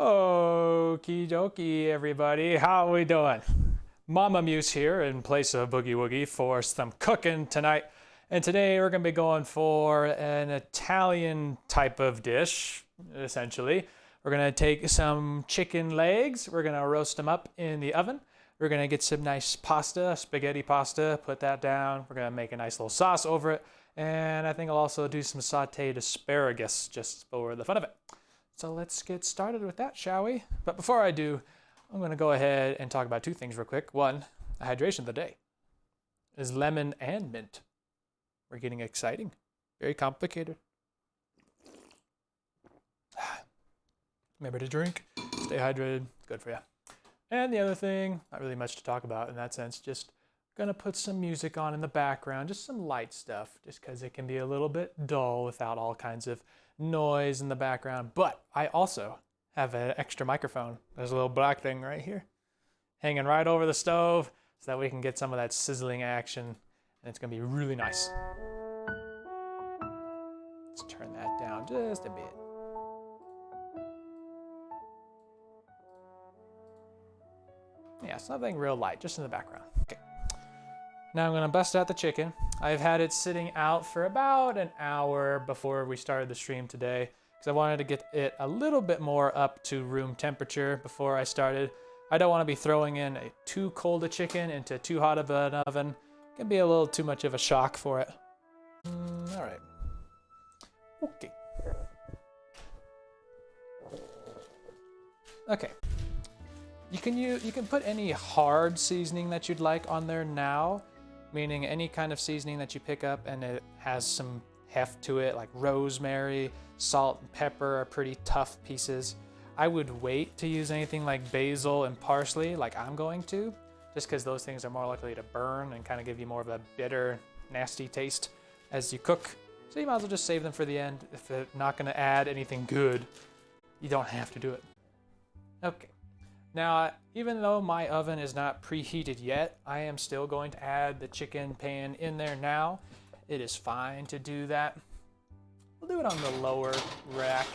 Okie dokie, everybody. How we doing? Mama Muse here in place of Boogie Woogie for some cooking tonight. And today we're going to be going for an Italian type of dish, essentially. We're going to take some chicken legs. We're going to roast them up in the oven. We're going to get some nice pasta, spaghetti pasta, put that down. We're going to make a nice little sauce over it. And I think I'll also do some sauteed asparagus just for the fun of it. So let's get started with that, shall we? But before I do, I'm going to go ahead and talk about two things real quick. One, the hydration of the day is lemon and mint. We're getting exciting, very complicated. Remember to drink, stay hydrated, good for you. And the other thing, not really much to talk about in that sense, just gonna put some music on in the background, just some light stuff, just because it can be a little bit dull without all kinds of noise in the background. But I also have an extra microphone. There's a little black thing right here, hanging right over the stove, so that we can get some of that sizzling action, and it's gonna be really nice. Let's turn that down just a bit. Yeah, something real light, just in the background. Okay. Now I'm gonna bust out the chicken. I've had it sitting out for about an hour before we started the stream today, because I wanted to get it a little bit more up to room temperature before I started. I don't wanna be throwing in a too cold a chicken into too hot of an oven. It can be a little too much of a shock for it. All right. Okay. Okay. You can put any hard seasoning that you'd like on there now, meaning any kind of seasoning that you pick up and it has some heft to it, like rosemary, salt, and pepper are pretty tough pieces. I would wait to use anything like basil and parsley, like I'm going to, just because those things are more likely to burn and kind of give you more of a bitter, nasty taste as you cook. So you might as well just save them for the end. If they're not going to add anything good, you don't have to do it. Okay. Now, even though my oven is not preheated yet, I am still going to add the chicken pan in there now. It is fine to do that. We'll do it on the lower rack.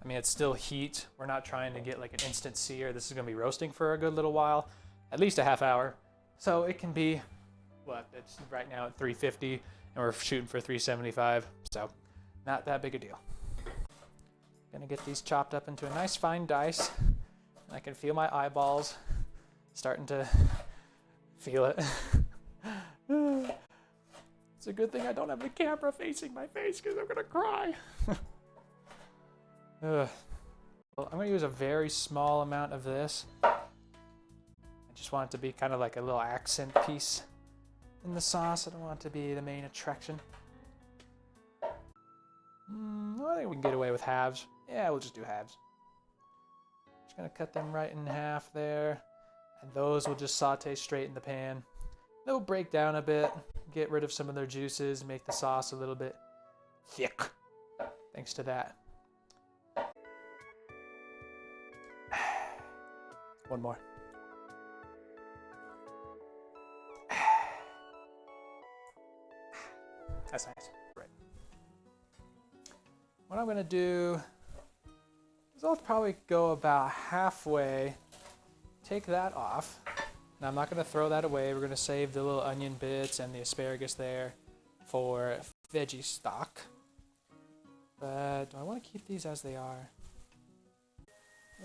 I mean, it's still heat. We're not trying to get like an instant sear. This is gonna be roasting for a good little while, at least a half hour. So it can be, what, it's right now at 350 and we're shooting for 375. So not that big a deal. Gonna get these chopped up into a nice fine dice. I can feel my eyeballs starting to feel it. It's a good thing I don't have the camera facing my face because I'm gonna cry. Well, I'm gonna use a very small amount of this. I just want it to be kind of like a little accent piece in the sauce. I don't want it to be the main attraction. I think we can get away with halves. Yeah, we'll just do halves. Gonna cut them right in half there, and those will just saute straight in the pan. They'll break down a bit, get rid of some of their juices, make the sauce a little bit thick thanks to that. One more. That's nice. Right. What I'm gonna do, so I'll probably go about halfway, take that off. Now I'm not gonna throw that away. We're gonna save the little onion bits and the asparagus there for veggie stock. But do I wanna keep these as they are?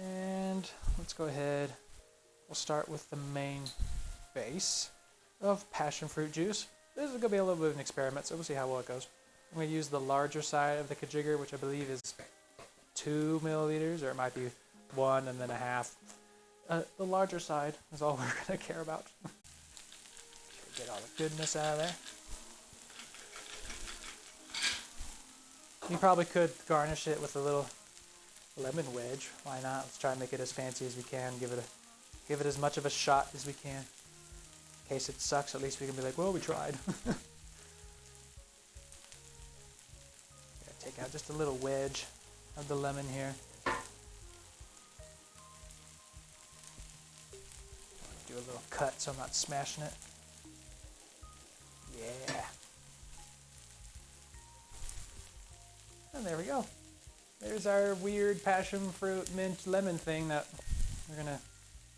And let's go ahead. We'll start with the main base of passion fruit juice. This is gonna be a little bit of an experiment, so we'll see how well it goes. I'm gonna use the larger side of the kajigger, which I believe is 2 milliliters, or it might be 1 and then a half. The larger side is all we're gonna care about. Get all the goodness out of there. You probably could garnish it with a little lemon wedge. Why not? Let's try and make it as fancy as we can. Give it as much of a shot as we can. In case it sucks, at least we can be like, well, we tried. Take out just a little wedge of the lemon here. Do a little cut so I'm not smashing it. Yeah. And there we go. there's our weird passion fruit mint lemon thing that we're gonna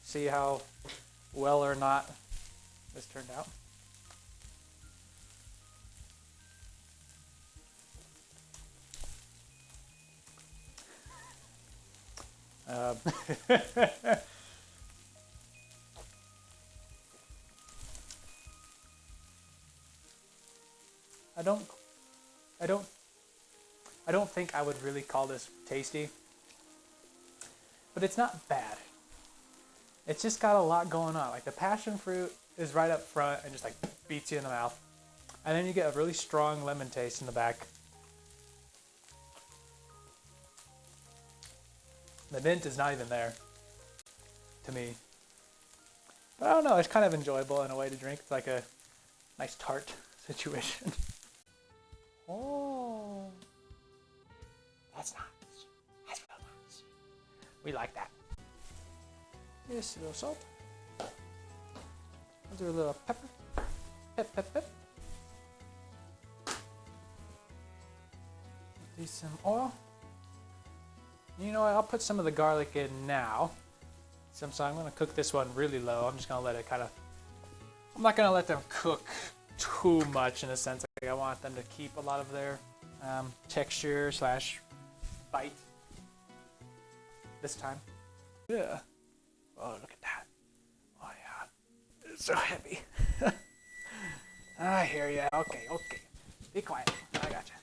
see how well or not this turned out. I don't think I would really call this tasty, but it's not bad. It's just got a lot going on. Like the passion fruit is right up front and just like beats you in the mouth. And then you get a really strong lemon taste in the back. The mint is not even there to me. But I don't know, it's kind of enjoyable in a way to drink. It's like a nice tart situation. Oh, that's nice. That's real nice. We like that. Yes, a little salt. I'll do a little pepper. Pep, pep, pep. Do some oil. You know what? I'll put some of the garlic in now. So I'm going to cook this one really low. I'm just going to let it kind of... I'm not going to let them cook too much in a sense. Like I want them to keep a lot of their texture / bite this time. Yeah. Oh, look at that. Oh, yeah. It's so heavy. I hear ya. Okay. Be quiet. I got you.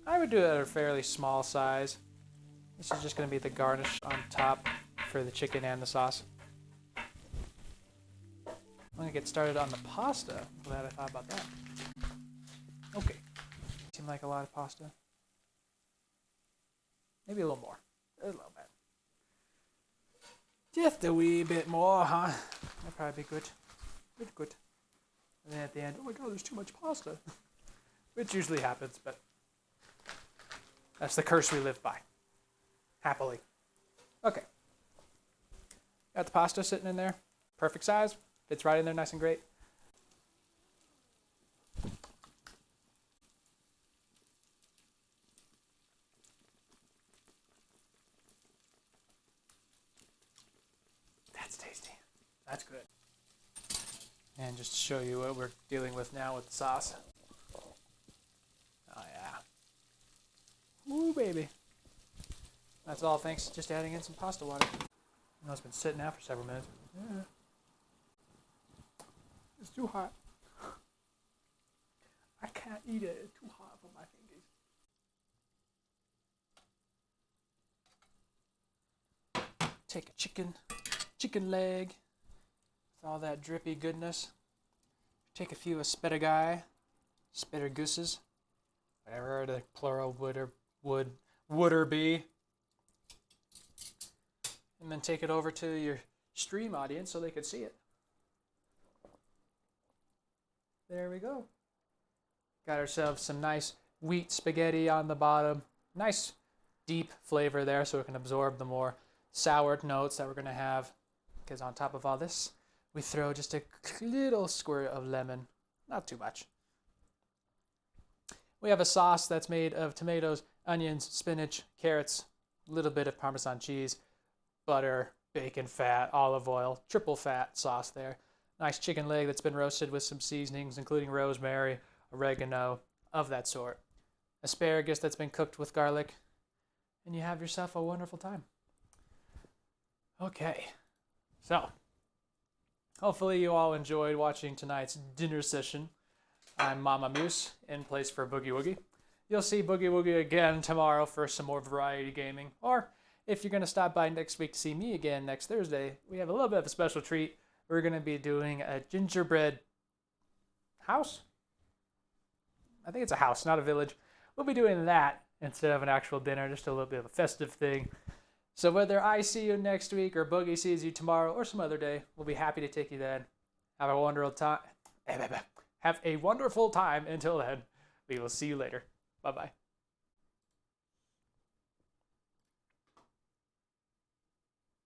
I would do it at a fairly small size. This is just going to be the garnish on top for the chicken and the sauce. I'm going to get started on the pasta. I'm glad I thought about that. Okay. Seemed like a lot of pasta. Maybe a little more. A little bit. Just a wee bit more, huh? That'd probably be good. Good. And then at the end, oh my god, there's too much pasta. Which usually happens, but that's the curse we live by. Happily. Okay. Got the pasta sitting in there. Perfect size. Fits right in there nice and great. That's tasty. That's good. And just to show you what we're dealing with now with the sauce. Oh yeah. Ooh baby. That's all thanks to just adding in some pasta water. I know it's been sitting out for several minutes. Yeah. It's too hot. I can't eat it. It's too hot for my fingers. Take a chicken leg with all that drippy goodness. Take a few asparagus, asparaguses, whatever the plural would or be. And then take it over to your stream audience so they could see it. There we go. Got ourselves some nice wheat spaghetti on the bottom. Nice deep flavor there so it can absorb the more sour notes that we're going to have. Because on top of all this, we throw just a little squirt of lemon. Not too much. We have a sauce that's made of tomatoes, onions, spinach, carrots, a little bit of Parmesan cheese, butter, bacon fat, olive oil, triple fat sauce there. Nice chicken leg that's been roasted with some seasonings, including rosemary, oregano, of that sort. Asparagus that's been cooked with garlic. And you have yourself a wonderful time. Okay. So, hopefully you all enjoyed watching tonight's dinner session. I'm Mama Muse, in place for Boogie Woogie. You'll see Boogie Woogie again tomorrow for some more variety gaming. Or, if you're going to stop by next week to see me again next Thursday, we have a little bit of a special treat. We're going to be doing a gingerbread house? I think it's a house, not a village. We'll be doing that instead of an actual dinner, just a little bit of a festive thing. So whether I see you next week or Boogie sees you tomorrow or some other day, we'll be happy to take you then. Have a wonderful time. Have a wonderful time until then. We will see you later. Bye-bye.